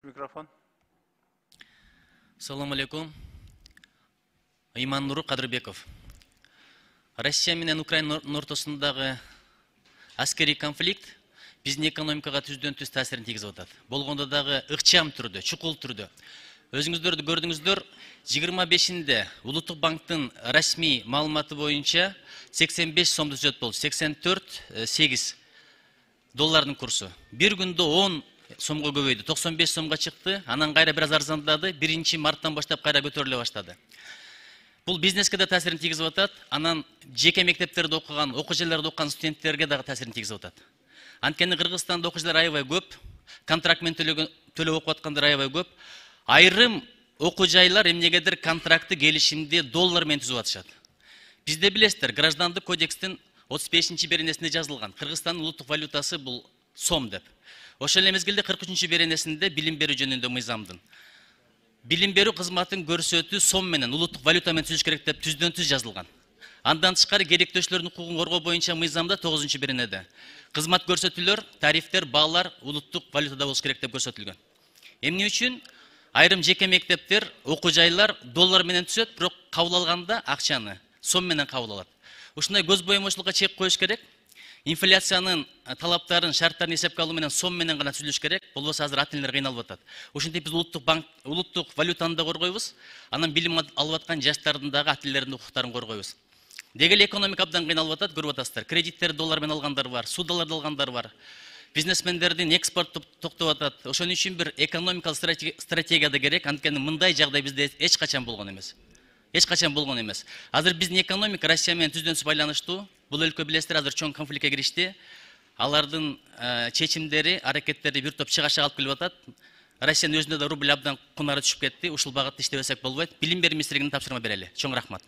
Микрофон. Салам алейкум. Иман Кадырбеков. Россия менен Украина ортосундагы аскери конфликт биздин экономикага түздөн-түз таасирин тийгизип атат. Болгондо дагы ыкчам түрдө, чукул түрдө. Өзүңүздөрдү көрдүңүздөр, 25-нде Улуттук банктын расмий маалыматы боюнча 85 сомду түзөт болду. 84,8 доллардын курсу. Бир күндө 10 сомго көбөйдү. 95 сомго чыкты. Анан кайра бир аз арзандады. 1 марттан баштап кайра көтөрүлө баштады. Бул бизнеске да таасирин тийгизип атат. Анан жеке мектептерде окуган, окуучуларда окуган студенттерге дагы таасирин тийгизип атат. Анткени Кыргызстанда окуучулар аябай көп, контракт менен төлөп окуп аткандар аябай көп. Айрым окуу жайлар эмнегедир контрактты келишимди доллар менен түзүп атышат. Бизде билесиздер, граждандык кодекстин 35-чи беренесинде жазылган. Кыргызстандын улуттук валютасы бул сом деп. Ошол эле мезгилде 43-чү беренесинде билим берүү жөнүндө мыйзамдын билим берүү кызматын көрсөтүү сом менен, улуттук валюта менен түзүш керек деп түздөн-түз жазылган. Андан тышкары керектөөчүлөрдүн укугун коргоо боюнча мыйзамда 9-чу беренеде кызмат көрсөтүүлөр, тарифтер, баалар улуттук валютада болуш керек деп көрсөтүлгөн. Эмне үчүн айрым жеке мектептер, окуу жайлар доллар менен түзөт, бирок кабыл алганда акчаны сом менен кабыл алат. Ушундай көз боемочулукка чек коюш керек. Инфляциянын талаптарын, шарттарын эсепке алуу менен сом менен гана түзүлүш керек. Болбосо азыр ат энелер кыйналып атат. Ошентип биз улуттук валютаны да коргойбуз. Анан билим алып аткан жаштардын дагы ат энелеринин укуктарын коргойбуз. Деги эле экономика абдан кыйналып атат, көрүп атасыздар. Кредиттерди доллар менен алгандар бар, судаларды алгандар бар. Бизнесмендердин экспорту токтоп атат. Ошон үчүн бир экономикалык стратегия да керек. Анткени мындай жагдай бизде эч качан болгон эмес. Азыр биздин экономика Россия менен түздөн-түз байланыштуу. Бул өлкө билесиздер, азыр чоң конфликтке киришти. Алардын чечимдери, аракеттери бир топ чыгашка алып келип атат. Россиянын өзүндө да рубль абдан кунары түшүп кетти. Ушул багытта иштебесек болбойт. Билим берүү министрлигине тапшырма берели. Чоң рахмат.